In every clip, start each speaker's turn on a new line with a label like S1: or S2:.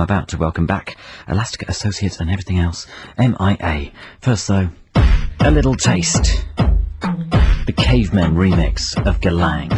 S1: about to welcome back Elastica Associates and everything else, M.I.A. First, though, a little taste. The Cavemen remix of Galang.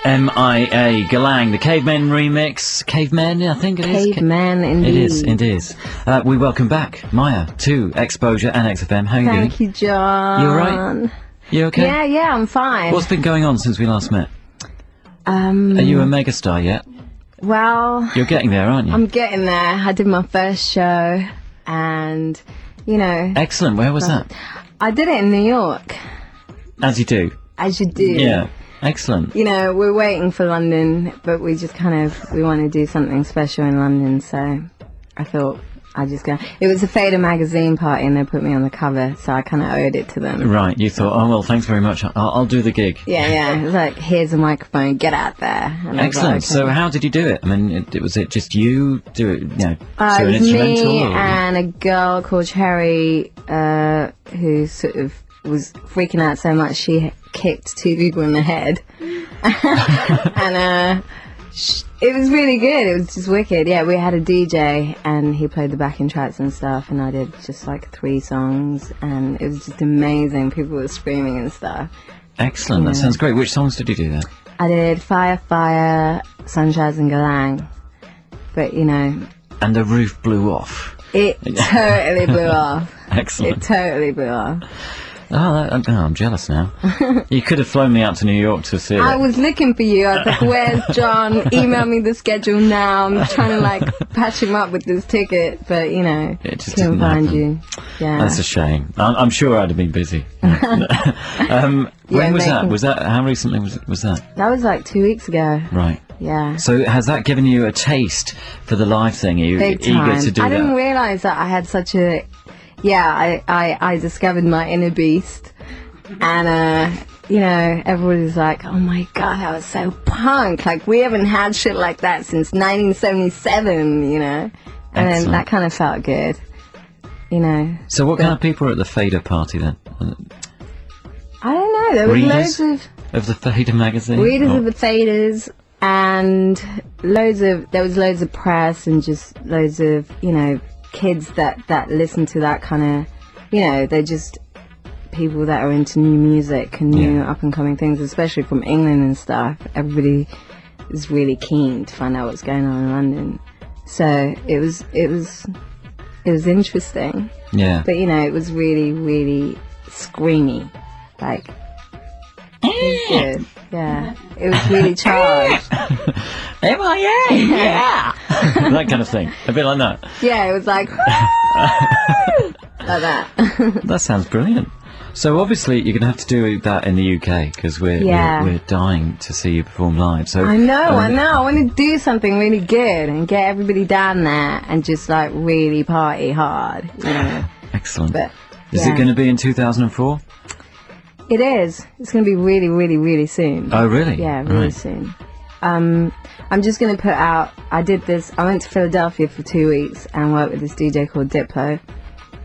S1: M.I.A. Galang, the Cavemen remix. Cavemen, I think it is.
S2: Cavemen, indeed.
S1: It is. We welcome back M.I.A. to Xposure and XFM. How are you doing?
S2: Thank you, John.
S1: You alright? You okay?
S2: Yeah, I'm fine.
S1: What's been going on since we last met? Are you a megastar yet?
S2: Well...
S1: You're getting there, aren't you?
S2: I'm getting there. I did my first show and, you know...
S1: Excellent. Where was that?
S2: I did it in New York.
S1: As you do.
S2: As you do.
S1: Yeah. Excellent.
S2: You know, we're waiting for London, but we just we want to do something special in London, so I thought I'd just go. It was a Fader magazine party and they put me on the cover, so I kind of owed it to them.
S1: Right, you thought, oh, well, thanks very much, I'll do the gig.
S2: Yeah, it was like, here's a microphone, get out there. And
S1: excellent.
S2: Like,
S1: so how did you do it? I mean, was it just you do it,
S2: it was
S1: an instrumental?
S2: Me and a girl called Cherry, who sort of was freaking out so much she kicked two people in the head. And It was really good. It was just wicked. Yeah, we had a DJ and he played the backing tracks and stuff, and I did just like 3 songs, and it was just amazing. People were screaming and stuff.
S1: Excellent. That sounds great. Which songs did you do then?
S2: I did Fire, Fire, Sunshine and Galang. But, you know...
S1: And the roof blew off.
S2: It totally blew off.
S1: Excellent.
S2: It totally blew off.
S1: Oh, I'm jealous now. You could have flown me out to New York to see it.
S2: I was looking for you. I was like, where's John? Email me the schedule now. I'm trying to, like, patch him up with this ticket. But, you know,
S1: it just
S2: couldn't
S1: didn't
S2: find
S1: happen.
S2: you. Yeah.
S1: That's a shame. I'm sure I'd have been busy. When was that? Was that, how recently was that?
S2: That was like 2 weeks ago.
S1: Right.
S2: Yeah.
S1: So has that given you a taste for the live thing? Are you
S2: Big
S1: eager
S2: time.
S1: to do
S2: I
S1: that?
S2: didn't realise that I had such a... Yeah, I discovered my inner beast. And, you know, everybody's like, oh my God, that was so punk. Like, we haven't had shit like that since 1977, you know. And then that kind of felt good, you know.
S1: So what kind of people were at the Fader party then?
S2: I don't know. There was
S1: Readers
S2: loads
S1: of the Fader magazine?
S2: Readers of the Faders, and there was loads of press and just loads of, you know, kids that listen to that kind of, you know, they're just people that are into new music and new up and coming things, especially from England and stuff. Everybody is really keen to find out what's going on in London. So it was interesting.
S1: Yeah.
S2: But, you know, it was really, really screamy. Like, it was good. Yeah. It was really charged.
S1: M.I.A. Yeah. That kind of thing. A bit like that.
S2: Yeah, it was like, like that.
S1: That sounds brilliant. So obviously you're going to have to do that in the UK because we're dying to see you perform live. So
S2: I know. I want to do something really good and get everybody down there and just like really party hard. You know.
S1: Excellent.
S2: But,
S1: is it going to be in 2004?
S2: It is. It's going to be really, really, really soon.
S1: Oh, really?
S2: Yeah, really soon. I'm just going to put out... I went to Philadelphia for 2 weeks and worked with this DJ called Diplo.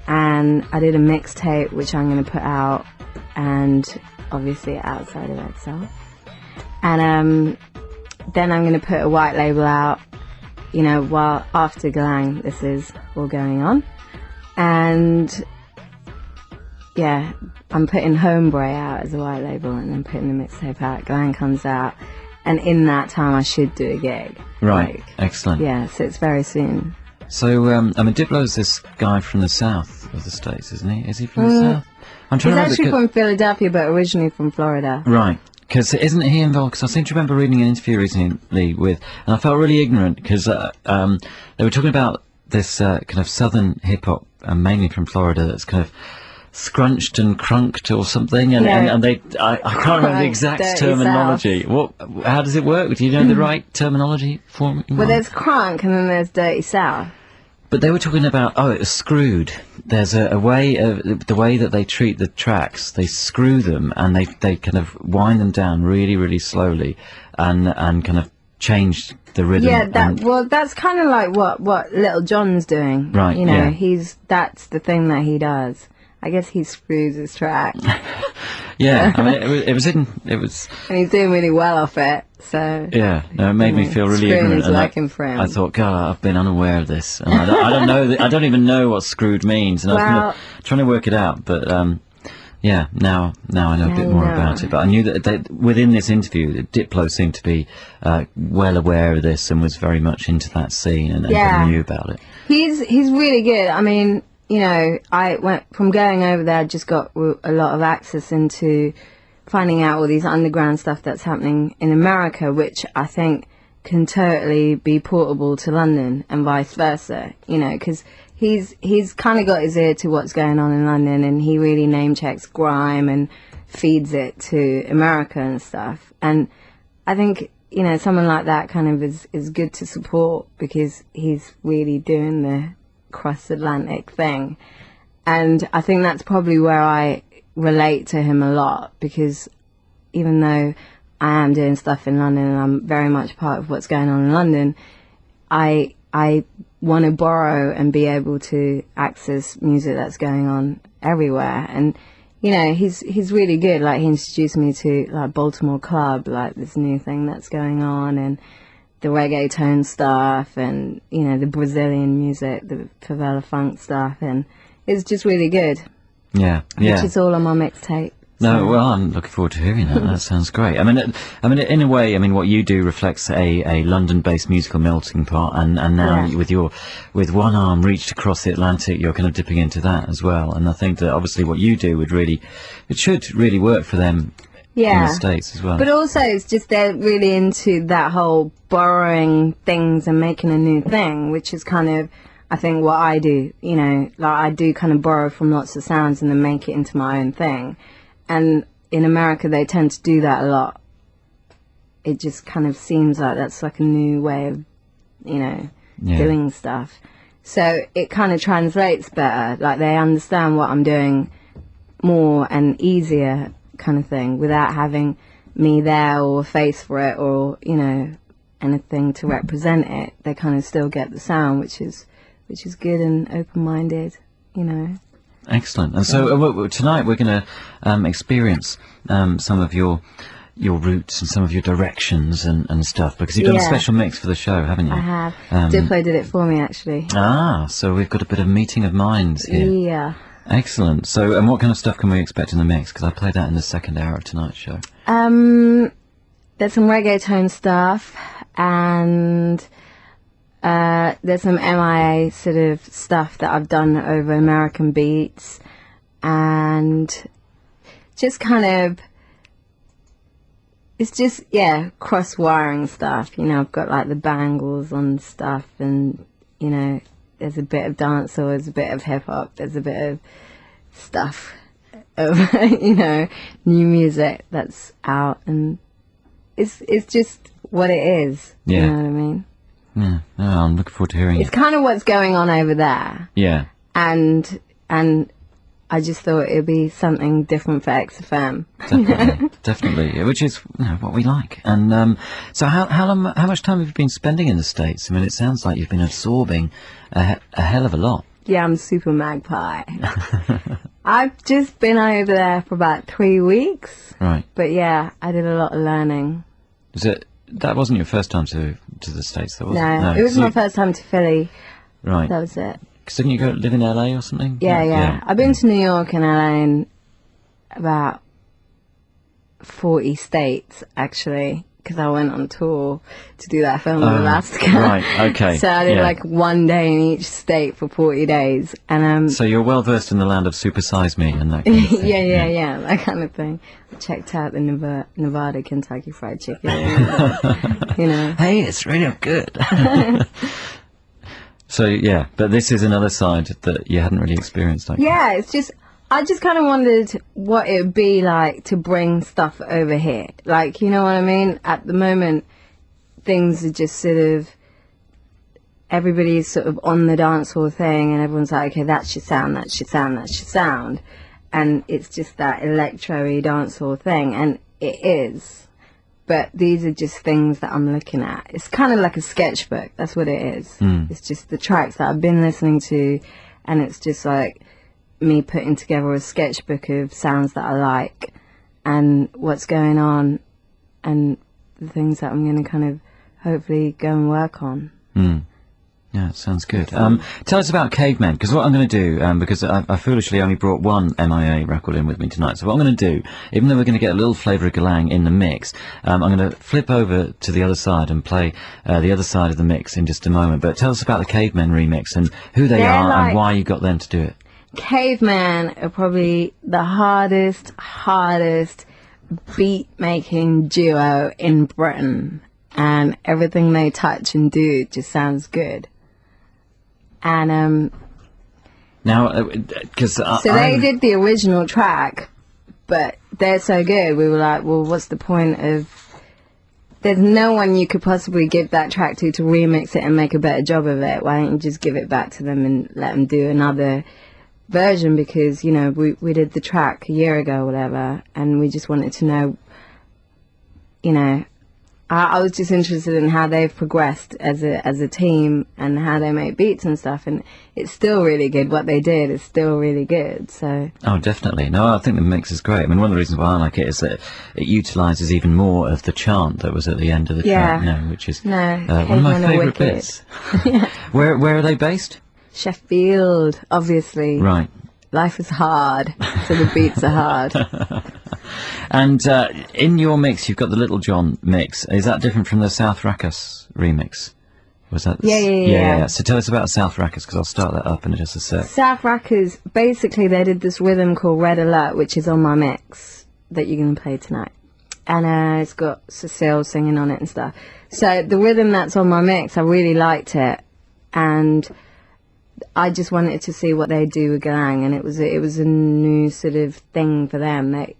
S2: And I did a mixtape, which I'm going to put out, and obviously outside of XL. And then I'm going to put a white label out, you know, while after Galang this is all going on. And yeah, I'm putting Homeboy out as a white label and then putting the mixtape out. Galang comes out, and in that time I should do a gig.
S1: Right,
S2: like,
S1: excellent.
S2: Yeah, so it's very soon.
S1: So, I mean, Diplo's this guy from the south of the States, isn't he? Is he from the south? I'm trying
S2: He's
S1: to
S2: actually from Philadelphia, but originally from Florida.
S1: Right. Because isn't he involved? Because I seem to remember reading an interview recently with, and I felt really ignorant because they were talking about this kind of southern hip hop, mainly from Florida, that's kind of scrunched and crunked or something, and I can't remember the exact terminology.
S2: South.
S1: How does it work? Do you know the right terminology for me?
S2: Well, there's crunk and then there's dirty south.
S1: But they were talking about, it was screwed. There's a way of, the way that they treat the tracks, they screw them and they kind of wind them down really, really slowly and kind of change the rhythm.
S2: Yeah, that's kind of like what Little John's doing.
S1: Right,
S2: you know,
S1: yeah.
S2: That's the thing that he does. I guess he screws his track.
S1: Yeah, I mean, it was. And
S2: he's doing really well off it, so...
S1: Yeah, no, it made me feel really ignorant.
S2: Is working for him.
S1: I thought, God, I've been unaware of this. And I don't know, I don't even know what screwed means, and I was trying to work it out, but, yeah, now I know a bit more about it. But I knew that within this interview, Diplo seemed to be well aware of this and was very much into that scene and knew about it.
S2: He's really good. I mean... You know, I went from going over there, I just got a lot of access into finding out all these underground stuff that's happening in America, which I think can totally be portable to London and vice versa, you know, because he's kind of got his ear to what's going on in London, and he really name checks grime and feeds it to America and stuff. And I think, you know, someone like that kind of is good to support because he's really doing the cross-Atlantic thing, and I think that's probably where I relate to him a lot, because even though I am doing stuff in London and I'm very much part of what's going on in London, I want to borrow and be able to access music that's going on everywhere. And you know, he's really good. Like, he introduced me to like Baltimore Club, like this new thing that's going on, and the reggaeton stuff and, you know, the Brazilian music, the favela funk stuff, and it's just really good.
S1: Yeah.
S2: Which is all on my mixtape.
S1: No, well, I'm looking forward to hearing that. That sounds great. I mean, in a way, I mean, what you do reflects a London-based musical melting pot, and now with one arm reached across the Atlantic, you're kind of dipping into that as well. And I think that obviously what you do should really work for them in the States as well.
S2: But also, it's just they're really into that whole borrowing things and making a new thing, which is kind of, I think, what I do. You know, like I do kind of borrow from lots of sounds and then make it into my own thing. And in America, they tend to do that a lot. It just kind of seems like that's like a new way of, you know, doing stuff. So it kind of translates better. Like they understand what I'm doing more and easier kind of thing without having me there or a face for it or, you know, anything to represent it. They kind of still get the sound, which is good and open-minded, you know.
S1: Excellent. And so tonight we're going to experience some of your roots and some of your directions and stuff, because you've done a special mix for the show, haven't you?
S2: I have. Diplo did it for me, actually.
S1: So we've got a bit of meeting of minds here.
S2: Yeah.
S1: Excellent. So, and what kind of stuff can we expect in the mix? Because I played that in the second hour of tonight's show.
S2: There's some reggaeton stuff, and there's some M.I.A. sort of stuff that I've done over American beats, and just kind of, it's just, cross-wiring stuff. You know, I've got like the bangles on stuff, and, you know, there's a bit of dancehall, there's a bit of hip-hop, there's a bit of stuff of, you know, new music that's out, and it's just what it is.
S1: Yeah.
S2: You know what I mean?
S1: Yeah, no, I'm looking forward to hearing
S2: It's kind of what's going on over there.
S1: Yeah.
S2: And I just thought it'd be something different for XFM.
S1: Definitely, which is what we like. And so how much time have you been spending in the States? I mean, it sounds like you've been absorbing a hell of a lot.
S2: Yeah, I'm super magpie. I've just been over there for about 3 weeks.
S1: Right.
S2: But yeah, I did a lot of learning.
S1: That wasn't your first time to the States, though, was it?
S2: No, it was my first time to Philly.
S1: Right.
S2: That was it.
S1: Because didn't you go live in LA or something?
S2: Yeah. I've been to New York and LA in about 40 states, actually, because I went on tour to do that film in Alaska.
S1: Right, okay.
S2: So I did like 1 day in each state for 40 days. And
S1: so you're well versed in the land of Super Size Me and that kind of thing.
S2: yeah, that kind of thing. I checked out the Nevada Kentucky Fried Chicken. You know.
S1: Hey, it's really good. So, yeah, but this is another side that you hadn't really experienced, I guess.
S2: Yeah, it's just, I just kind of wondered what it would be like to bring stuff over here. Like, you know what I mean? At the moment, things are just sort of, everybody's sort of on the dancehall thing, and everyone's like, okay, that's your sound, that's your sound, that's your sound. And it's just that electro-y dancehall thing, and it is. But these are just things that I'm looking at. It's kind of like a sketchbook. That's what it is. It's just the tracks that I've been listening to, and it's just like me putting together a sketchbook of sounds that I like and what's going on and the things that I'm going to kind of hopefully go and work on.
S1: Yeah, it sounds good. Tell us about Cavemen, because what I'm going to do, because I foolishly only brought one M.I.A. record in with me tonight, so what I'm going to do, even though we're going to get a little flavour of galang in the mix, I'm going to flip over to the other side and play the other side of the mix in just a moment. But tell us about the Cavemen remix and who they are and why you got them to do it.
S2: Cavemen are probably the hardest beat-making duo in Britain, and everything they touch and do just sounds good. And
S1: now, because
S2: so they did the original track, but they're so good. We were like, well, what's the point of? There's no one you could possibly give that track to remix it and make a better job of it. Why don't you just give it back to them and let them do another version? Because, you know, we did the track a year ago or whatever, and we just wanted to know, you know, I was just interested in how they've progressed as a team and how they make beats and stuff, and it's still really good. What they did is still really good. So
S1: definitely. No, I think the mix is great. I mean, one of the reasons why I like it is that it utilises even more of the chant that was at the end of the track, which is one of my favourite bits.
S2: Yeah.
S1: Where are they based?
S2: Sheffield, obviously.
S1: Right.
S2: Life is hard, so the beats are hard.
S1: And in your mix, you've got the Little John mix. Is that different from the South Rackus remix? Was that?
S2: Yeah.
S1: So tell us about South Rackus, because I'll start that up in just a sec.
S2: South Rackus, basically they did this rhythm called Red Alert, which is on my mix that you're going to play tonight. And it's got Cecile singing on it and stuff. So the rhythm that's on my mix, I really liked it. And I just wanted to see what they do with galang, and it was a new sort of thing for them. That,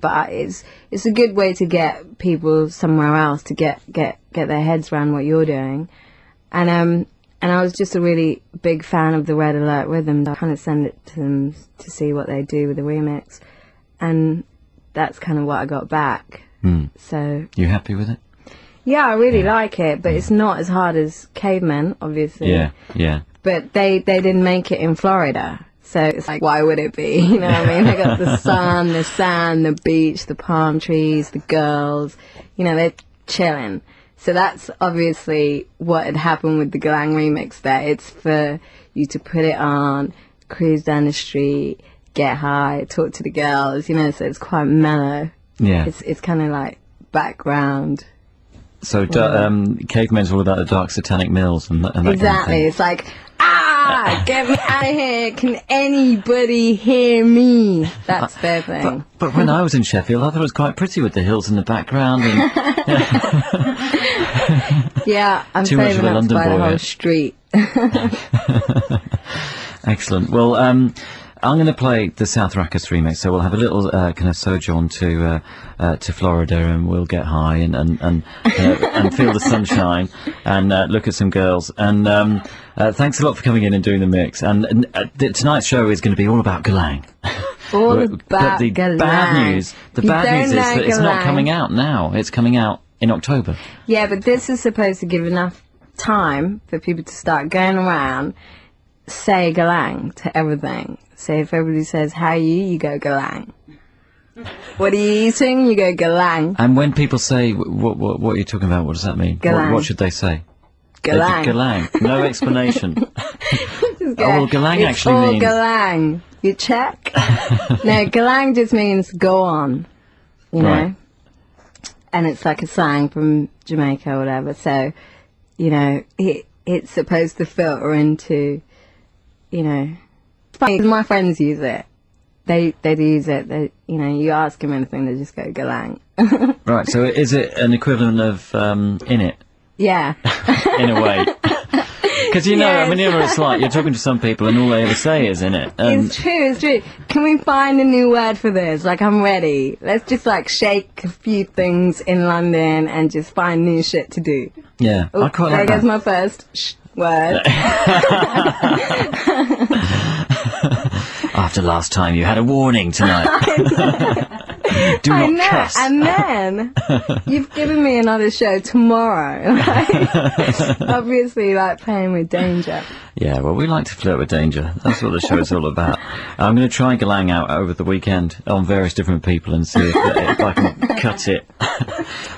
S2: but it's a good way to get people somewhere else to get their heads around what you're doing. And I was just a really big fan of the Red Alert rhythm. I kind of send it to them to see what they do with the remix, and that's kind of what I got back. So
S1: you happy with it?
S2: Yeah, I really like it, but it's not as hard as Cavemen, obviously.
S1: Yeah.
S2: But they didn't make it in Florida, so it's like, why would it be? You know what I mean? They got the sun, the sand, the beach, the palm trees, the girls. They're chilling. So that's obviously what had happened with the galang remix there. It's for you to put it on, cruise down the street, get high, talk to the girls, so it's quite mellow.
S1: Yeah.
S2: It's kind of like background.
S1: So Cavemen's all about the dark satanic mills and that
S2: exactly.
S1: kind of thing.
S2: It's like, get me out of here. Can anybody hear me? That's their thing.
S1: But when I was in Sheffield, I thought it was quite pretty with the hills in the background. And,
S2: yeah, I'm
S1: too much of a London
S2: by
S1: boy.
S2: the whole street.
S1: Excellent. Well, I'm going to play the South Rackus remix, so we'll have a little kind of sojourn to Florida, and we'll get high and feel the sunshine and look at some girls. And thanks a lot for coming in and doing the mix. And tonight's show is going to be all about galang.
S2: All about
S1: but the
S2: galang.
S1: bad news is that it's not coming out now. It's coming out in October.
S2: Yeah, but this is supposed to give enough time for people to start going around, say galang to everything. So if everybody says, how are you? You go galang. What are you eating? You go galang.
S1: And when people say, what are you talking about? What does that mean? What should they say?
S2: Galang.
S1: Galang. No explanation.
S2: Just go,
S1: well, galang
S2: it's
S1: actually
S2: all
S1: means...
S2: galang. You check? No, galang just means go on,
S1: Right.
S2: And it's like a slang from Jamaica or whatever. So, it's supposed to filter into, funny, 'cause my friends use it. They do use it. You ask them anything, they just go galang.
S1: Right, so is it an equivalent of in it?
S2: Yeah.
S1: In a way. Because
S2: Yes.
S1: it's like you're talking to some people and all they ever say is in it.
S2: It's true. Can we find a new word for this? Like, I'm ready. Let's just shake a few things in London and just find new shit to do.
S1: Yeah, I quite like
S2: there
S1: that.
S2: goes my first word.
S1: After last time, you had a warning tonight. Do not cuss.
S2: And then you've given me another show tomorrow. Obviously, playing with danger.
S1: Yeah, well, we like to flirt with danger. That's what the show is all about. I'm going to try galang out over the weekend on various different people and see if I can cut it.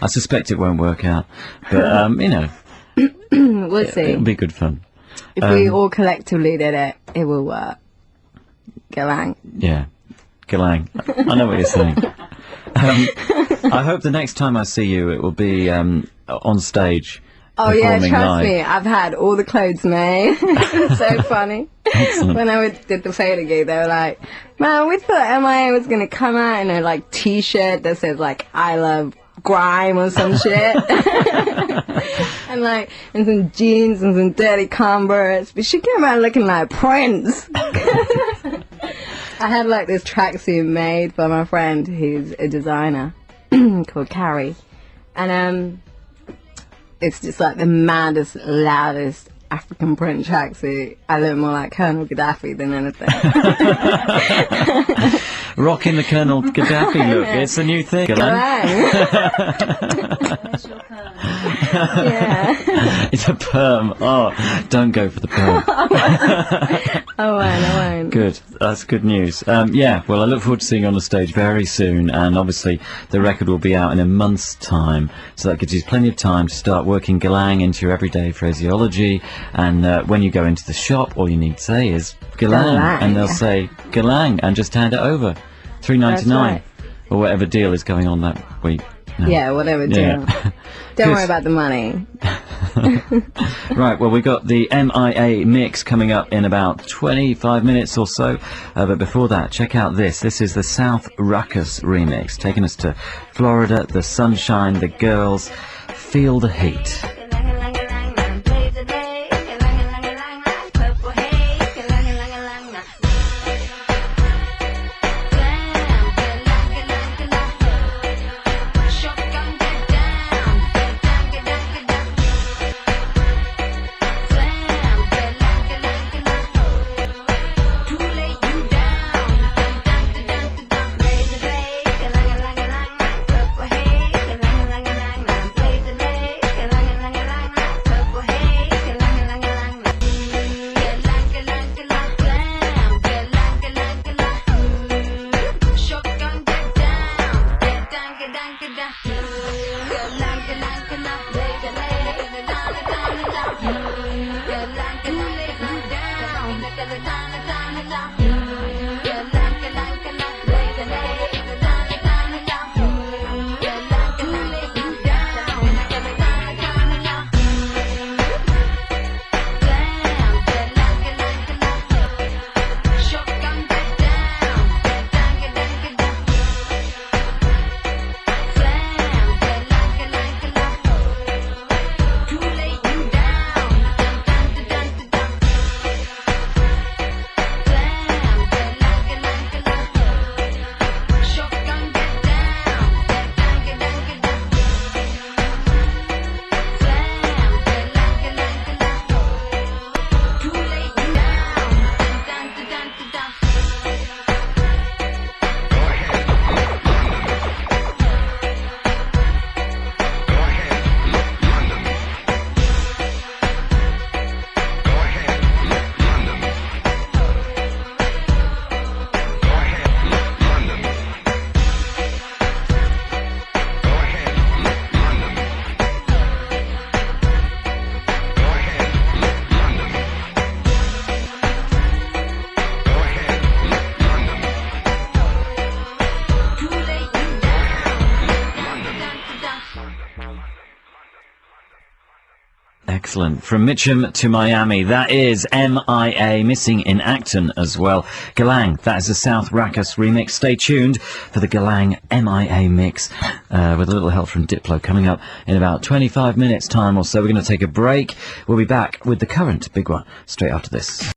S1: I suspect it won't work out, but
S2: We'll see.
S1: It'll be good fun.
S2: If we all collectively did it, it will work. Galang.
S1: Yeah, galang. I know what you're saying. I hope the next time I see you, it will be on stage.
S2: Oh yeah, trust
S1: live.
S2: me, I've had all the clothes made. It's so funny.
S1: Excellent.
S2: When I did the fader gig, they were like, man, we thought M.I.A. was going to come out in a t-shirt that says I love grime or some shit. and some jeans and some dirty Converse. But she came out looking like Prince. I had this tracksuit made by my friend who's a designer called Carrie. And it's just the maddest, loudest African print tracksuit. I look more like Colonel Gaddafi than anything.
S1: Rocking the Colonel Gaddafi look. It's a new thing.
S2: Yeah.
S1: It's a perm. Oh, don't go for the perm.
S2: I won't.
S1: Good. That's good news. Yeah, well, I look forward to seeing you on the stage very soon, and obviously the record will be out in a month's time, so that gives you plenty of time to start working galang into your everyday phraseology, and when you go into the shop, all you need to say is galang, and they'll say galang, and just hand it over. $3.99,
S2: right.
S1: or whatever deal is going on that week. No.
S2: Yeah, whatever deal.
S1: Yeah.
S2: Don't worry about the money.
S1: Right, well, we've got the M.I.A. mix coming up in about 25 minutes or so, but before that, check out this. This is the South Ruckus remix, taking us to Florida, the sunshine, the girls, feel the heat. Excellent. From Mitcham to Miami, that is M.I.A. missing in Acton as well. Galang, that is the South Ruckus remix. Stay tuned for the Galang M.I.A. mix with a little help from Diplo coming up in about 25 minutes time or so. We're going to take a break. We'll be back with the current big one straight after this.